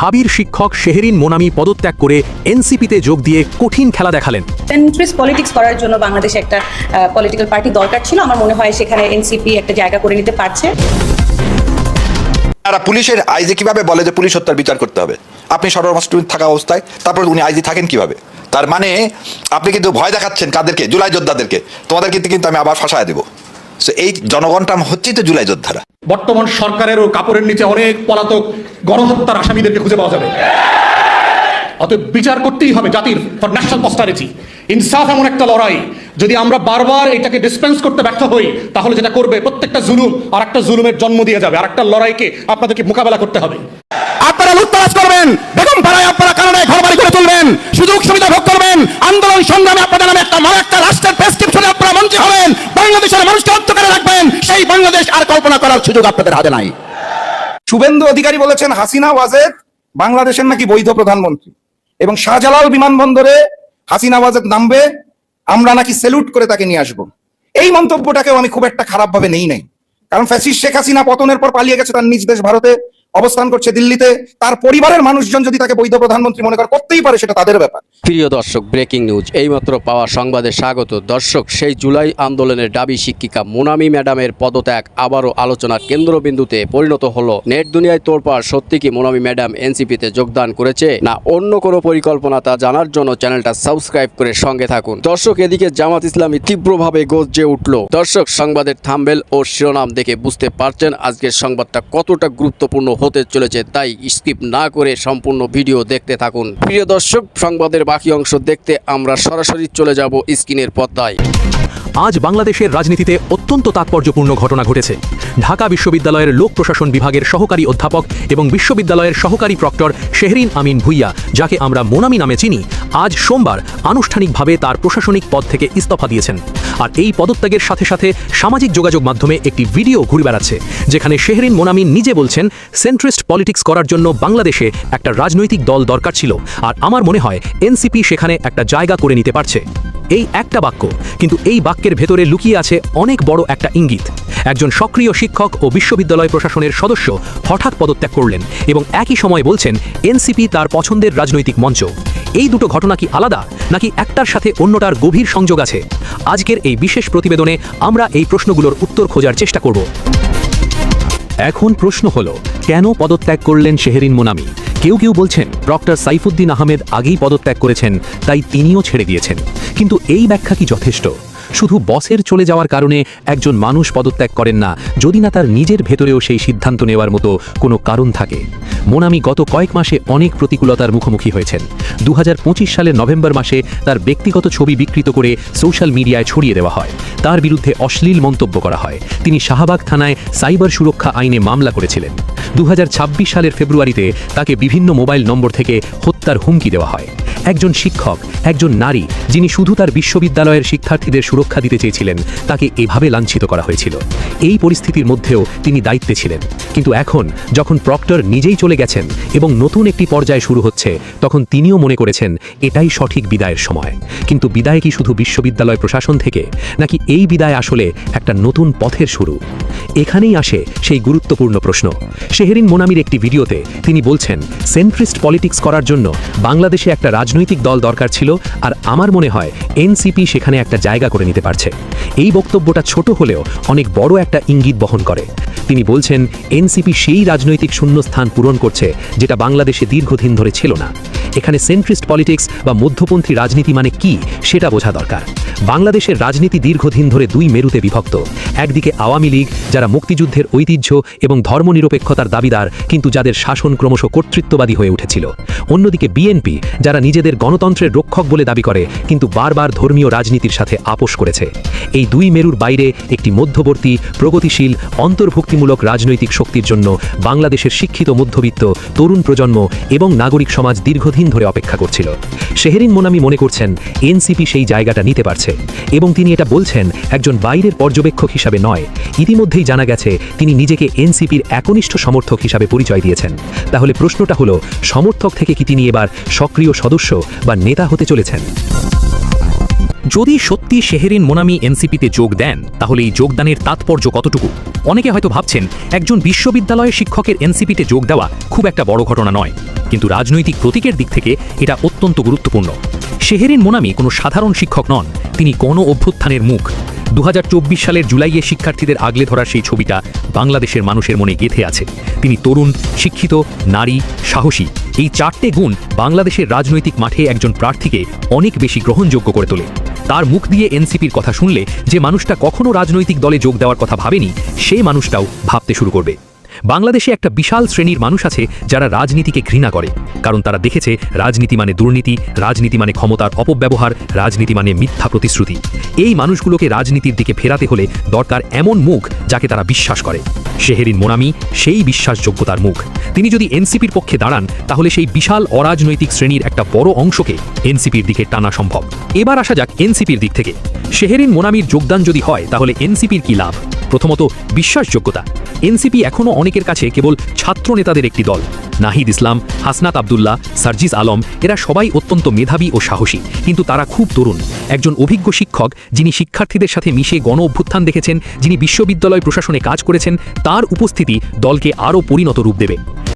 ঢাবির শিক্ষক শেহরিন মোনামি পদত্যাগ করে এনসিপিতে যোগ দিয়ে কঠিন খেলা দেখালেন। সেন্ট্রিস্ট পলিটিক্স করার জন্য বাংলাদেশে একটা পলিটিক্যাল পার্টি দরকার ছিল। আমার মনে হয় সেখানে এনসিপি একটা জায়গা করে নিতে পারছে। আর পুলিশের আইজি কিভাবে বলে যে পুলিশ হত্যার বিচার করতে হবে? আপনি স্বরাষ্ট্র থাকা অবস্থায় তারপর উনি আইজি থাকেন কিভাবে? তার মানে আপনি কিন্তু ভয় দেখাচ্ছেন কাদেরকে? জুলাই যোদ্ধাদেরকে। তোমাদের কিন্তু আমি আবার ফাঁসায় দেবো। এই জনগণটা হচ্ছেই তো জুলাই যোদ্ধারা। বর্তমান সরকারেরও কাপড়ের নিচে অনেক পলাতক গণহত্যার আসামিদেরকে খুঁজে পাওয়া যাবে। অতএব বিচার করতেই হবে জাতির ফর ন্যাশনাল পস্টারিটি। ইনসাফ এমন একটা লড়াই, যদি আমরা বারবার এটাকে ডিসপেন্স করতে ব্যর্থ হই তাহলে যেটা করবে প্রত্যেকটা জুলুম আর একটা জুলুমের জন্ম দিয়ে যাবে। আর একটা লড়াইকে আপনাদেরকে মোকাবেলা করতে হবে। আপনারা লুটতরাজ করবেন, বেগম পাড়ায় আপনারা কানাডায় ঘরবাড়ি করে তুলবেন, সুযোগ সুবিধা ভোগ করবেন, আন্দোলন সংগ্রামে আপনাদের নামে একটা রাষ্ট্রের প্রেসক্রিপশনে আপনারা মন্ত্রী হবেন, বাংলাদেশের মানুষকে অন্ধকারে রাখবেন। সেই বাংলাদেশ আর কল্পনা করার সুযোগ আপনাদের হাতে নাই। শুভেন্দু অধিকারী বলেছেন হাসিনা ওয়াজেদ বাংলাদেশের নাকি বৈধ প্রধানমন্ত্রী, এবং শাহজালাল বিমানবন্দরে হাসিনা ওয়াজেদ নামবে, আমরা নাকি সেলুট করে তাকে নিয়ে আসবো। এই মন্তব্যটাকেও আমি খুব একটা খারাপ ভাবে নেই নাই, কারণ ফ্যাসিস্ট শেখ হাসিনা পতনের পর পালিয়ে গেছে, তার নিজ দেশ ভারতে অবস্থান করছে দিল্লিতে। তার পরিবারের মানুষজন যদি তাকে বৈধ প্রধানমন্ত্রী মনে করতেই পারে, সেটা তাদের ব্যাপার। প্রিয় দর্শক, ব্রেকিং নিউজ এইমাত্র পাওয়া সংবাদে স্বাগত। দর্শক, সেই জুলাই আন্দোলনের দাবি শিক্ষিকা মোনামি ম্যাডামের পদত্যাগ আবারও আলোচনার কেন্দ্রবিন্দুতে পরিণত হলো। নেট দুনিয়ায় তোলপাড়, সত্যি কি মোনামি ম্যাডাম এনসিপিতে যোগদান করেছে না অন্য কোনো পরিকল্পনা, তা জানার জন্য চ্যানেলটা সাবস্ক্রাইব করে সঙ্গে থাকুন। দর্শক, এদিকে জামাত ইসলামী তীব্রভাবে গর্জে উঠল। দর্শক, সংবাদের থাম্বনেল ও শিরোনাম দেখে বুঝতে পারছেন আজকের সংবাদটা কতটা গুরুত্বপূর্ণ হতে চলেছে, তাই স্কিপ না করে সম্পূর্ণ ভিডিও দেখতে থাকুন। প্রিয় দর্শক, সংবাদের বাকি অংশ দেখতে আমরা সরাসরি চলে যাব স্ক্রিনের পর্দায়। আজ বাংলাদেশের রাজনীতিতে অত্যন্ত তাৎপর্যপূর্ণ ঘটনা ঘটেছে। ঢাকা বিশ্ববিদ্যালয়ের লোক প্রশাসন বিভাগের সহকারী অধ্যাপক এবং বিশ্ববিদ্যালয়ের সহকারী প্রক্টর শেহরিন আমিন ভুইয়া, যাকে আমরা মোনামি নামে চিনি, আজ সোমবার আনুষ্ঠানিকভাবে তার প্রশাসনিক পদ থেকে ইস্তফা দিয়েছেন। আর এই পদত্যাগের সাথে সাথে সামাজিক যোগাযোগ মাধ্যমে একটি ভিডিও ঘুরে বেড়াচ্ছে, যেখানে শেহরিন মোনামি নিজে বলছেন সেন্ট্রিস্ট পলিটিক্স করার জন্য বাংলাদেশে একটা রাজনৈতিক দল দরকার ছিল, আর আমার মনে হয় এনসিপি সেখানে একটা জায়গা করে নিতে পারছে। এই একটা বাক্য, কিন্তু এই বাক্যের ভেতরে লুকিয়ে আছে অনেক বড় একটা ইঙ্গিত। একজন সক্রিয় শিক্ষক ও বিশ্ববিদ্যালয় প্রশাসনের সদস্য হঠাৎ পদত্যাগ করলেন এবং একই সময় বলছেন এনসিপি তার পছন্দের রাজনৈতিক মঞ্চ। এই দুটো ঘটনা কি আলাদা, নাকি একটার সাথে অন্যটার গভীর সংযোগ আছে? আজকের এই বিশেষ প্রতিবেদনে আমরা এই প্রশ্নগুলোর উত্তর খোঁজার চেষ্টা করব। এখন প্রশ্ন হলো, কেন পদত্যাগ করলেন শেহরিন মোনামি? কেউ কেউ বলছেন ডক্টর সাইফুদ্দিন আহমেদ আগেই পদত্যাগ করেছেন, তাই তিনিও ছেড়ে দিয়েছেন। কিন্তু এই ব্যাখ্যা কি যথেষ্ট? শুধু বসের চলে যাওয়ার কারণে একজন মানুষ পদত্যাগ করেন না, যদি না তার নিজের ভেতরেও সেই সিদ্ধান্ত নেওয়ার মতো কোনো কারণ থাকে। মোনামি গত কয়েক মাসে অনেক প্রতিকূলতার মুখোমুখি হয়েছেন। 2025 সালের নভেম্বর মাসে তার ব্যক্তিগত ছবি বিকৃত করে সোশ্যাল মিডিয়ায় ছড়িয়ে দেওয়া হয়। তার বিরুদ্ধে অশ্লীল মন্তব্য করা হয়। তিনি শাহবাগ থানায় সাইবার সুরক্ষা আইনে মামলা করেছিলেন। 2026 সালের ফেব্রুয়ারিতে তাকে বিভিন্ন মোবাইল নম্বর থেকে হত্যার হুমকি দেওয়া হয়। একজন শিক্ষক, একজন নারী, যিনি শুধু তার বিশ্ববিদ্যালয়ের শিক্ষার্থীদের সুরক্ষা দিতে চেয়েছিলেন, তাকে এভাবে লাঞ্ছিত করা হয়েছিল। এই পরিস্থিতির মধ্যেও তিনি দায়িত্বে ছিলেন। কিন্তু এখন যখন প্রক্টর নিজেই চলে গেছেন এবং নতুন একটি পর্যায় শুরু হচ্ছে, তখন তিনিও মনে করেছেন এটাই সঠিক বিদায়ের সময়। কিন্তু বিদায় কি শুধু বিশ্ববিদ্যালয় প্রশাসন থেকে, নাকি এই বিদায় আসলে একটা নতুন পথের শুরু? এখানেই আসে সেই গুরুত্বপূর্ণ প্রশ্ন। শেহরিন মোনামির একটি ভিডিওতে তিনি বলছেন সেন্ট্রিস্ট পলিটিক্স করার জন্য বাংলাদেশে একটা রাজনৈতিক দল দরকার ছিল, আর আমার মনে হয় এনসিপি সেখানে একটা জায়গা করে নিতে পারছে। এই বক্তব্যটা ছোট হলেও অনেক বড় একটা ইঙ্গিত বহন করে। তিনি বলছেন এনসিপি সেই রাজনৈতিক শূন্যস্থান পূরণ করছে যেটা বাংলাদেশে দীর্ঘদিন ধরে ছিল না। এখানে সেন্ট্রিস্ট পলিটিক্স বা মধ্যপন্থী রাজনীতি মানে কি, সেটা বোঝা দরকার। বাংলাদেশের রাজনীতি দীর্ঘদিন ধরে দুই মেরুতে বিভক্ত। একদিকে আওয়ামী লীগ, যারা মুক্তিযুদ্ধের ঐতিহ্য এবং ধর্মনিরপেক্ষতার দাবিদার, কিন্তু যাদের শাসন ক্রমশ কর্তৃত্ববাদী হয়ে উঠেছিল। অন্যদিকে বিএনপি, যারা নিজেদের গণতন্ত্রের রক্ষক বলে দাবি করে, কিন্তু বারবার ধর্মীয় রাজনীতির সাথে আপোষ করেছে। এই দুই মেরুর বাইরে একটি মধ্যবর্তী, প্রগতিশীল, অন্তর্ভুক্তিমূলক রাজনৈতিক শক্তির জন্য বাংলাদেশের শিক্ষিত মধ্যবিত্ত, তরুণ প্রজন্ম এবং নাগরিক সমাজ দীর্ঘদিন ধরে অপেক্ষা করছিল। শেহরিন মোনামি মনে করছেন এনসিপি সেই জায়গাটা নিতে পারছে, এবং তিনি এটা বলছেন একজন বাইরের পর্যবেক্ষক হিসাবে নয়। ইতিমধ্যেই জানা গেছে তিনি নিজেকে এনসিপির একনিষ্ঠ সমর্থক হিসাবে পরিচয় দিয়েছেন। তাহলে প্রশ্নটা হলো, সমর্থক থেকে কি তিনি এবার সক্রিয় সদস্য বা নেতা হতে চলেছেন? যদি সত্যি শেহরিন মোনামি এনসিপিতে যোগ দেন, তাহলে এই যোগদানের তাৎপর্য কতটুকু? অনেকে হয়তো ভাবছেন একজন বিশ্ববিদ্যালয়ের শিক্ষকের এনসিপিতে যোগ দেওয়া খুব একটা বড় ঘটনা নয়, কিন্তু রাজনৈতিক প্রতীকের দিক থেকে এটা অত্যন্ত গুরুত্বপূর্ণ। শেহরিন মোনামি কোনো সাধারণ শিক্ষক নন, তিনি গণ অভ্যুত্থানের মুখ। 2024 সালের জুলাইয়ে শিক্ষার্থীদের আগলে ধরার সেই ছবিটা বাংলাদেশের মানুষের মনে গেঁথে আছে। তিনি তরুণ, শিক্ষিত, নারী, সাহসী, এই 4টে গুণ বাংলাদেশের রাজনৈতিক মাঠে একজন প্রার্থীকে অনেক বেশি গ্রহণযোগ্য করে তোলে। তার মুখ দিয়ে এনসিপির কথা শুনলে যে মানুষটা কখনো রাজনৈতিক দলে যোগ দেওয়ার কথা ভাবেনি, সেই মানুষটাও ভাবতে শুরু করবে। বাংলাদেশে একটা বিশাল শ্রেণীর মানুষ আছে যারা রাজনীতিকে ঘৃণা করে, কারণ তারা দেখেছে রাজনীতি মানে দুর্নীতি, রাজনীতি মানে ক্ষমতার অপব্যবহার, রাজনীতি মানে মিথ্যা প্রতিশ্রুতি। এই মানুষগুলোকে রাজনীতির দিকে ফেরাতে হলে দরকার এমন মুখ যাকে তারা বিশ্বাস করে। শেহরিন মোনামি সেই বিশ্বাসযোগ্যতার মুখ। তিনি যদি এনসিপির পক্ষে দাঁড়ান তাহলে সেই বিশাল অরাজনৈতিক শ্রেণীর একটা বড় অংশকে এনসিপির দিকে টানা সম্ভব। এবার আসা যাক এনসিপির দিক থেকে। শেহরিন মোনামির যোগদান যদি হয় তাহলে এনসিপির কি লাভ? প্রথমত, বিশ্বাসযোগ্যতা। এনসিপি এখনও অনেকের কাছে কেবল ছাত্র নেতাদের একটি দল। নাহিদ ইসলাম, হাসনাত আবদুল্লাহ, সার্জিস আলম এরা সবাই অত্যন্ত মেধাবী ও সাহসী, কিন্তু তারা খুব তরুণ। একজন অভিজ্ঞ শিক্ষক যিনি শিক্ষার্থীদের সাথে মিশে গণ অভ্যুত্থান দেখেছেন, যিনি বিশ্ববিদ্যালয় প্রশাসনে কাজ করেছেন, তার উপস্থিতি দলকে আরও পরিণত রূপ দেবে।